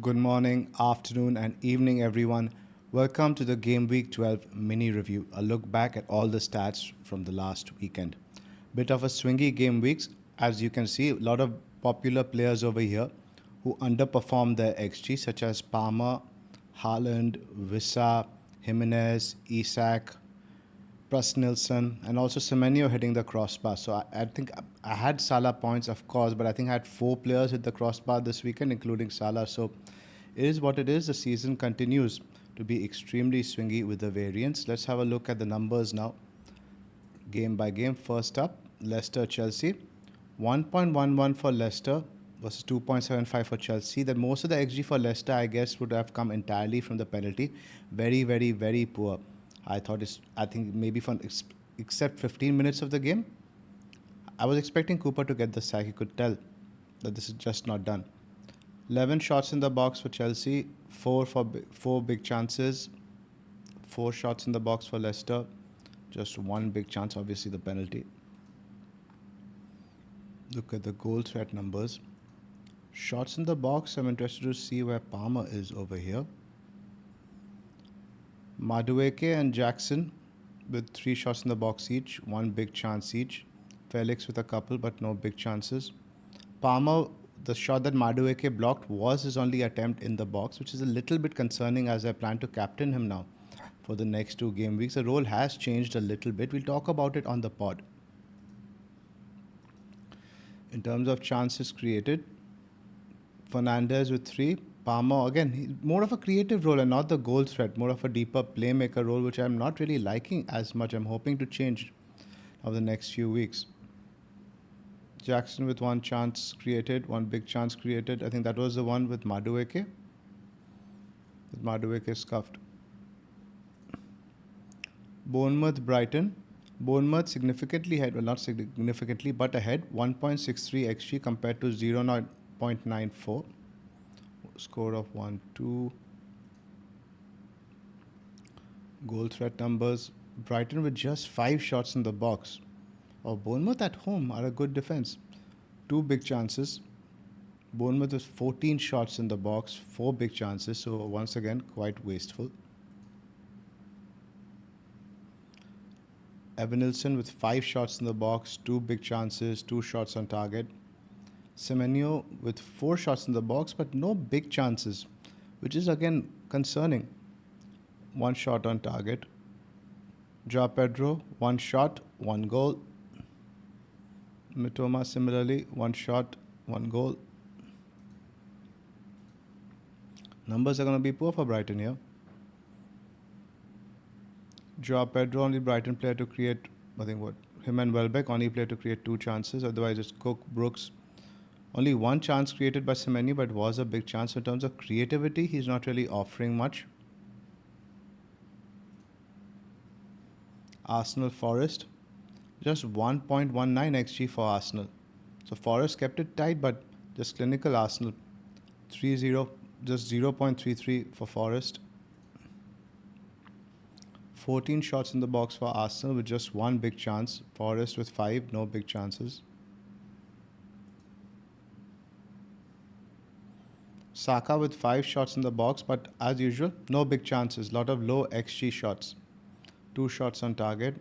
Good morning, afternoon, and evening, everyone. Welcome to the Gameweek 12 mini review, a look back at all the stats from the last weekend. Bit of a swingy game weeks, as you can see, a lot of popular players over here who underperformed their XG, such as Palmer, Haaland, Wissa, Jimenez, Isak, Pras Nilsson, and also Semenyo hitting the crossbar. So I think I had Salah points, of course, but I think I had four players hit the crossbar this weekend, including Salah. So it is what it is. The season continues to be extremely swingy with the variance. Let's have a look at the numbers now, game by game. First up, Leicester Chelsea, 1.11 for Leicester versus 2.75 for Chelsea. That most of the XG for Leicester, I guess, would have come entirely from the penalty. Very, very, very poor. I think maybe from except 15 minutes of the game, I was expecting Cooper to get the sack. You could tell that this is just not done. 11 shots in the box for Chelsea, four big chances, four shots in the box for Leicester, just one big chance, obviously the penalty. Look at the goal threat numbers. Shots in the box, I'm interested to see where Palmer is over here. Madueke and Jackson with 3 shots in the box each, one big chance each. Felix with a couple, but no big chances. Palmer, the shot that Madueke blocked was his only attempt in the box, which is a little bit concerning as I plan to captain him now for the next 2 game weeks. The role has changed a little bit. We'll talk about it on the pod. In terms of chances created, Fernandez with 3. Palmer, again, more of a creative role and not the goal threat, more of a deeper playmaker role, which I'm not really liking as much. I'm hoping to change over the next few weeks. Jackson with 1 chance created, 1 big chance created. I think that was the one with Madueke. With Madueke scuffed. Bournemouth Brighton. Bournemouth significantly ahead, well, not significantly, but ahead. 1.63 XG compared to 0.94. Score of 1-2. Goal threat numbers. Brighton with just 5 shots in the box. Bournemouth at home are a good defense. 2 big chances. Bournemouth with 14 shots in the box, 4 big chances. So once again, quite wasteful. Evanilson with 5 shots in the box, 2 big chances, 2 shots on target. Semenyo with 4 shots in the box, but no big chances, which is again concerning. 1 shot on target. Joao Pedro, 1 shot, 1 goal. Mitoma similarly, 1 shot, 1 goal. Numbers are going to be poor for Brighton here. Joao Pedro, only Brighton player to create, him and Welbeck, only player to create 2 chances. Otherwise, it's Cook, Brooks. Only 1 chance created by Semenyo, but it was a big chance. In terms of creativity, he's not really offering much. Arsenal Forest, just 1.19 XG for Arsenal. So Forest kept it tight, but just clinical Arsenal. 3-0, just 0.33 for Forest. 14 shots in the box for Arsenal with just 1 big chance. Forest with 5, no big chances. Saka with 5 shots in the box, but as usual, no big chances. Lot of low XG shots. 2 shots on target.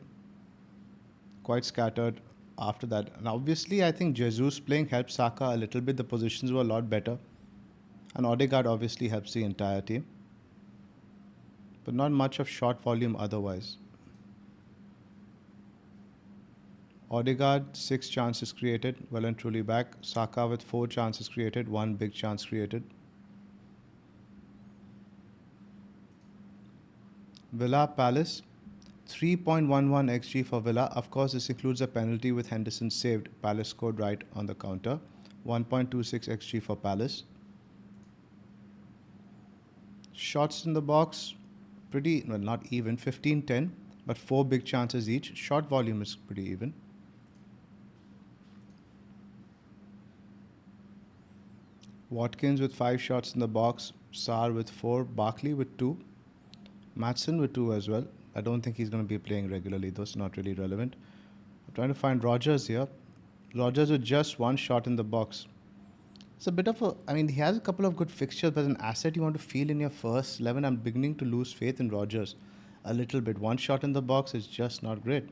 Quite scattered after that. And obviously, I think Jesus playing helped Saka a little bit. The positions were a lot better. And Odegaard obviously helps the entire team. But not much of shot volume otherwise. Odegaard, 6 chances created, well and truly back. Saka with 4 chances created, 1 big chance created. Villa Palace, 3.11 XG for Villa. Of course, this includes a penalty with Henderson saved. Palace scored right on the counter. 1.26 XG for Palace. Shots in the box, not even, 15-10, but 4 big chances each. Shot volume is pretty even. Watkins with 5 shots in the box. Sarr with 4. Barkley with 2. Maatson with 2 as well. I don't think he's going to be playing regularly, though it's not really relevant. I'm trying to find Rogers here. Rogers with just 1 shot in the box. It's a bit of a. I mean, he has a couple of good fixtures, but as an asset you want to feel in your first 11. I'm beginning to lose faith in Rogers a little bit. One shot in the box is just not great.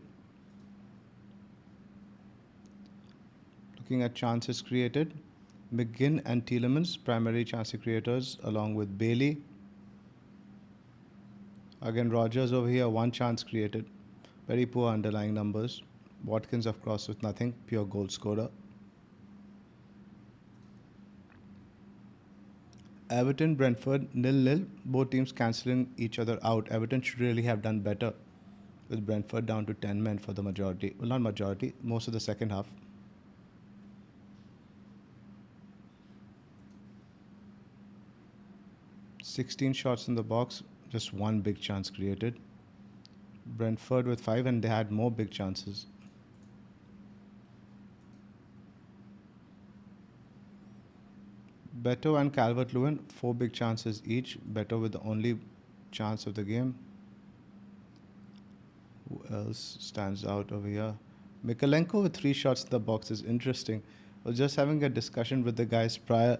Looking at chances created, McGinn and Tielemans, primary chance creators, along with Bailey. Again, Rogers over here, one chance created. Very poor underlying numbers. Watkins, of course, with nothing, pure goal scorer. Everton, Brentford, 0-0. Both teams cancelling each other out. Everton should really have done better with Brentford down to 10 men for the majority. Well, not majority, most of the second half. 16 shots in the box, just one big chance created. Brentford with 5, and they had more big chances. Beto and Calvert-Lewin, 4 big chances each. Beto with the only chance of the game. Who else stands out over here? Mikalenko with 3 shots in the box is interesting. I was just having a discussion with the guys prior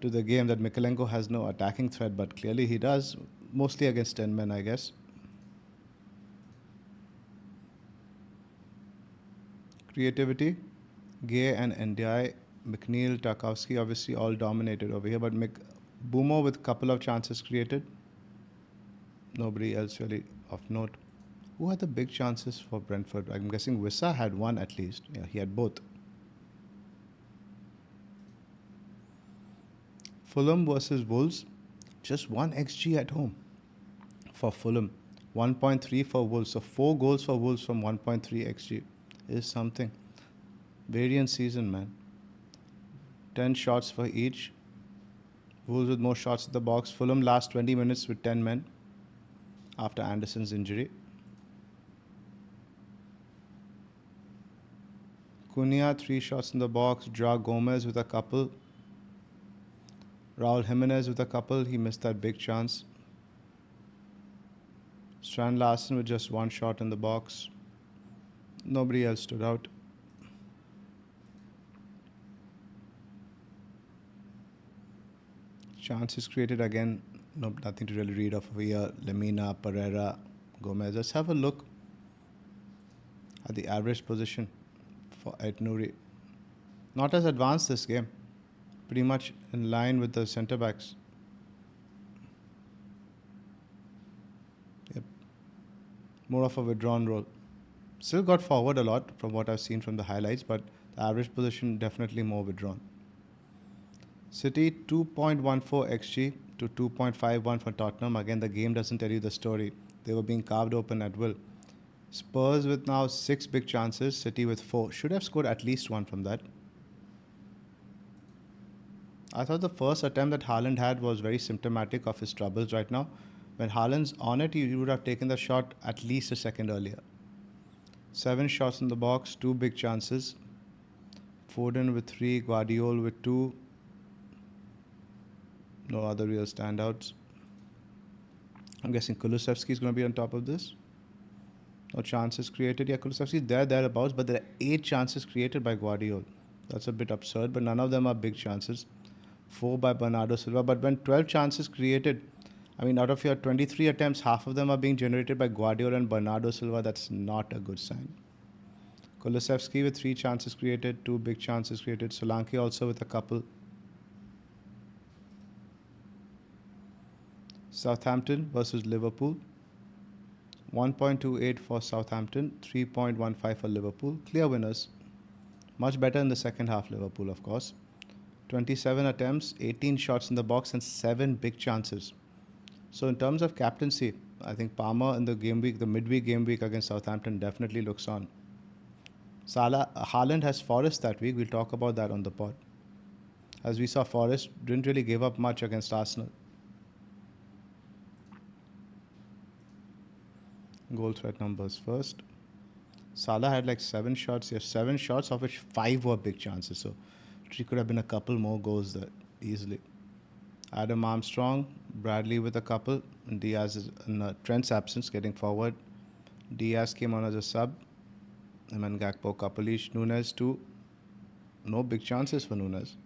to the game that Mikalenko has no attacking threat, but clearly he does, mostly against 10 men, I guess. Creativity, Gay and NDI, McNeil, Tarkowski obviously all dominated over here, but Boomo with a couple of chances created. Nobody else really of note. Who had the big chances for Brentford? I'm guessing Wissa had one at least. Yeah, he had both. Fulham versus Wolves, just 1 XG at home for Fulham. 1.3 for Wolves. So 4 goals for Wolves from 1.3 XG is something. Variant season, man. 10 shots for each. Wolves with more shots at the box. Fulham last 20 minutes with 10 men after Anderson's injury. Cunha, 3 shots in the box. Joao Gomez with a couple. Raul Jimenez with a couple. He missed that big chance. Strand Larsen with just 1 shot in the box. Nobody else stood out. Chances created again. No, nothing to really read off over here. Lemina, Pereira, Gomez. Let's have a look at the average position for Ed Nouri. Not as advanced this game. Pretty much in line with the centre backs. Yep. More of a withdrawn role. Still got forward a lot from what I've seen from the highlights, but the average position definitely more withdrawn. City 2.14 XG to 2.51 for Tottenham. Again, the game doesn't tell you the story. They were being carved open at will. Spurs with now 6 big chances. City with 4. Should have scored at least 1 from that. I thought the first attempt that Haaland had was very symptomatic of his troubles right now. When Haaland's on it, he would have taken the shot at least a second earlier. 7 shots in the box, 2 big chances. Foden with 3, Guardiola with 2. No other real standouts. I'm guessing Kulusevski is going to be on top of this. No chances created. Yeah, Kulusevski is thereabouts, but there are 8 chances created by Guardiola. That's a bit absurd, but none of them are big chances. 4 by Bernardo Silva. But when 12 chances created, I mean, out of your 23 attempts, half of them are being generated by Guardiola and Bernardo Silva. That's not a good sign. Kulusevski with 3 chances created, 2 big chances created. Solanke also with a couple. Southampton versus Liverpool. 1.28 for Southampton, 3.15 for Liverpool. Clear winners. Much better in the second half, Liverpool, of course. 27 attempts, 18 shots in the box, and 7 big chances. So in terms of captaincy, I think Palmer in the game week, the midweek game week against Southampton definitely looks on. Haaland has Forest that week. We'll talk about that on the pod. As we saw, Forest didn't really give up much against Arsenal. Goal threat numbers first. Salah had like 7 shots. Yes, 7 shots, of which 5 were big chances. So he could have been a couple more goals there easily. Adam Armstrong, Bradley with a couple. And Diaz is in Trent's absence, getting forward. Diaz came on as a sub. Eman Gakpo couple each. Nunes 2. No big chances for Nunes.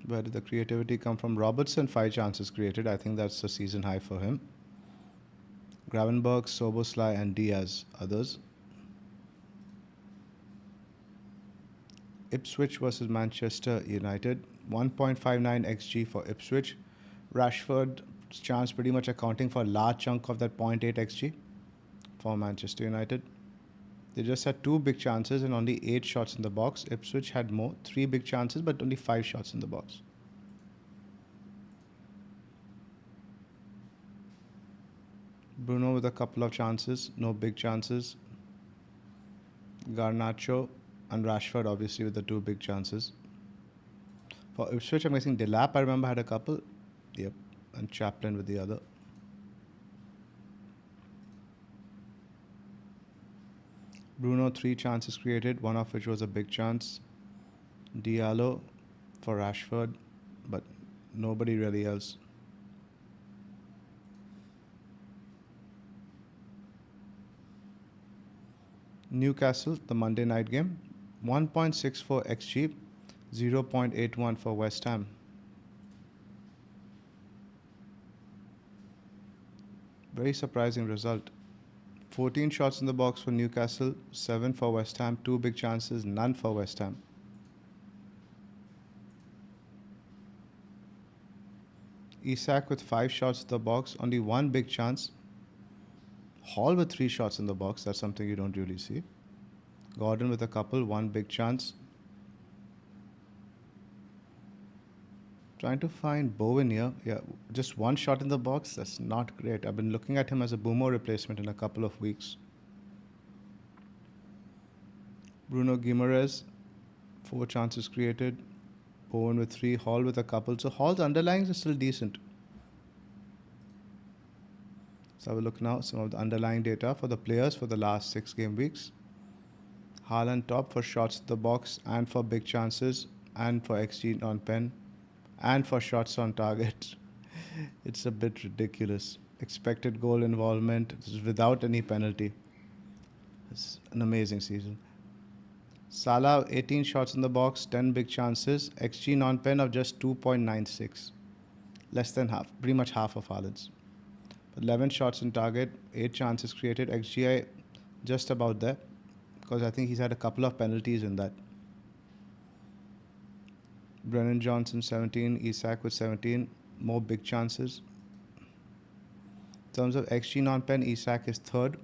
Where did the creativity come from? Robertson, 5 chances created. I think that's a season high for him. Gravenberg, Soboslai, and Diaz, others. Ipswich versus Manchester United. 1.59 xG for Ipswich. Rashford's chance pretty much accounting for a large chunk of that 0.8 xG for Manchester United. They just had 2 big chances and only 8 shots in the box. Ipswich had more, 3 big chances but only 5 shots in the box. Bruno with a couple of chances, no big chances. Garnacho and Rashford obviously with the 2 big chances. For Ipswich, I'm guessing Delap, I remember, had a couple. Yep, and Chaplin with the other. Bruno, 3 chances created, one of which was a big chance. Diallo for Rashford, but nobody really else. Newcastle, the Monday night game. 1.64 xG, 0.81 for West Ham. Very surprising result. 14 shots in the box for Newcastle, 7 for West Ham, 2 big chances, none for West Ham. Isak with 5 shots in the box, only 1 big chance. Hall with 3 shots in the box, that's something you don't really see. Gordon with a couple, 1 big chance. Trying to find Bowen here. Yeah, just 1 shot in the box, that's not great. I've been looking at him as a Boomer replacement in a couple of weeks. Bruno Guimaraes, 4 chances created. Bowen with 3, Hall with a couple. So Hall's underlyings are still decent. Let's have a look now, some of the underlying data for the players for the last 6 game weeks. Haaland top for shots in the box and for big chances and for XG on pen and for shots on target. It's a bit ridiculous. Expected goal involvement without any penalty. It's an amazing season. Salah, 18 shots in the box, 10 big chances. XG non-pen of just 2.96. Less than half, pretty much half of Haaland's. 11 shots in target, 8 chances created. XGI just about there, because I think he's had a couple of penalties in that. Brennan Johnson, 17. Isak with 17. More big chances. In terms of XG non-pen, Isak is 3rd.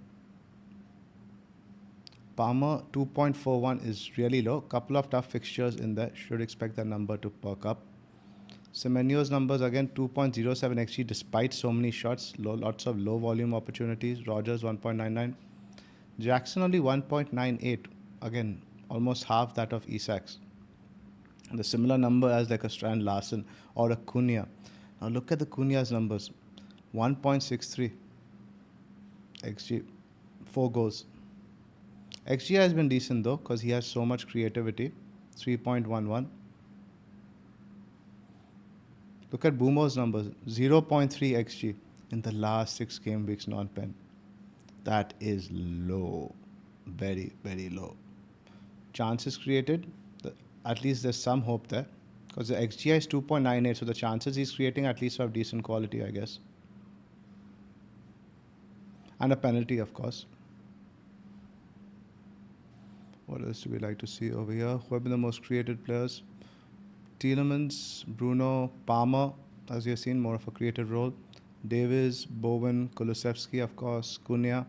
Palmer, 2.41 is really low. Couple of tough fixtures in there. Should expect that number to perk up. Semenyo's numbers again, 2.07 xG despite so many shots. Lots of low volume opportunities. Rogers, 1.99. Jackson only 1.98. Again, almost half that of Isak's. And a similar number as like a Strand Larson or a Cunha. Now look at the Cunha's numbers. 1.63 xG. 4 goals. XG has been decent though, because he has so much creativity. 3.11. Look at Boomer's numbers. 0.3 XG in the last 6 game weeks non-pen. That is low. Very, very low. Chances created, at least there's some hope there. Because the XGI is 2.98, so the chances he's creating at least have decent quality, I guess. And a penalty, of course. What else do we like to see over here? Who have been the most creative players? Tielemans, Bruno, Palmer, as you've seen, more of a creative role. Davies, Bowen, Kulusevski, of course, Cunha.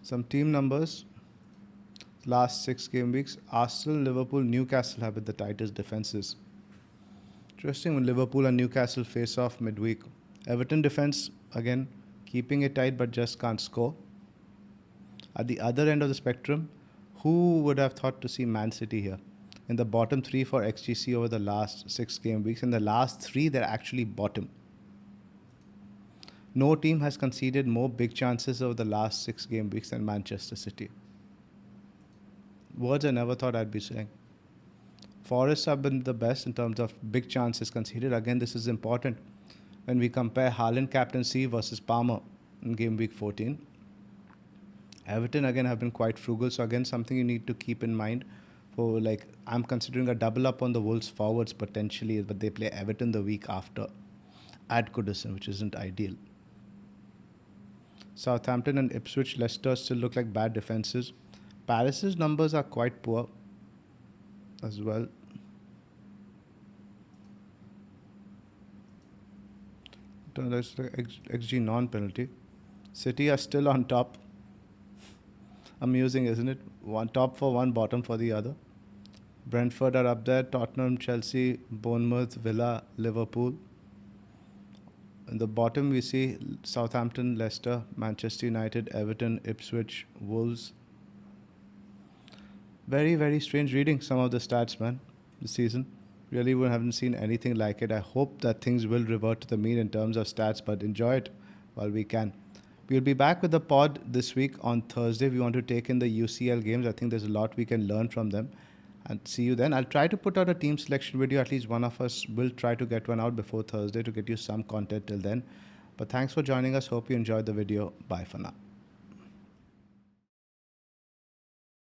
Some team numbers. Last 6 game weeks, Arsenal, Liverpool, Newcastle have been the tightest defenses. Interesting when Liverpool and Newcastle face off midweek. Everton defense, again, keeping it tight but just can't score. At the other end of the spectrum, who would have thought to see Man City here? In the bottom 3 for XGC over the last 6 game weeks. In the last 3, they're actually bottom. No team has conceded more big chances over the last 6 game weeks than Manchester City. Words I never thought I'd be saying. Forest have been the best in terms of big chances conceded. Again, this is important when we compare Haaland captaincy versus Palmer in game week 14. Everton again have been quite frugal, so again something you need to keep in mind. For like, I'm considering a double up on the Wolves forwards potentially, but they play Everton the week after at Goodison, which isn't ideal. Southampton and Ipswich, Leicester still look like bad defenses. Palace's numbers are quite poor as well. That's the XG non-penalty. City are still on top. Amusing, isn't it? One top for one, bottom for the other. Brentford are up there. Tottenham, Chelsea, Bournemouth, Villa, Liverpool. In the bottom, we see Southampton, Leicester, Manchester United, Everton, Ipswich, Wolves. Very, very strange reading some of the stats, man, this season. Really, we haven't seen anything like it. I hope that things will revert to the mean in terms of stats, but enjoy it while we can. We'll be back with the pod this week on Thursday. We want to take in the UCL games. I think there's a lot we can learn from them. And see you then. I'll try to put out a team selection video. At least one of us will try to get one out before Thursday to get you some content till then. But thanks for joining us. Hope you enjoyed the video. Bye for now.